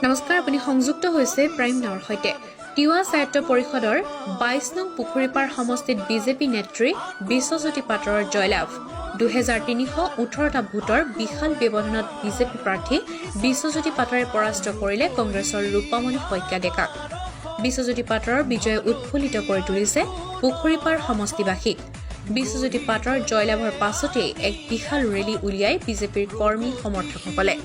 নমস্কাৰ, আপুনি সংযুক্ত হৈছে প্ৰাইম নাওৰ সৈতে। তিৱা স্বায়ত্ত পৰিষদৰ ২২ নং পুখুৰীপাৰ সমষ্টিত বিজেপি নেত্ৰী বিশ্বজ্যোতি পাটৰৰ জয়লাভ। ২৩১৮টা ভোটৰ বিশাল ব্যৱধানত বিজেপি প্ৰাৰ্থী বিশ্বজ্যোতি পাটৰে পৰাস্ত কৰিলে কংগ্ৰেছৰ ৰূপামণি শইকীয়া ডেকাক। বিশ্বজ্যোতি পাটৰৰ বিজয়ে উৎফুল্লিত কৰি তুলিছে পুখুৰীপাৰ সমষ্টিবাসীক। বিশ্বজ্যোতি পাটৰ জয়লাভৰ পাছতেই এক বিশাল ৰেলী উলিয়াই বিজেপিৰ কৰ্মী সমৰ্থকসকলে।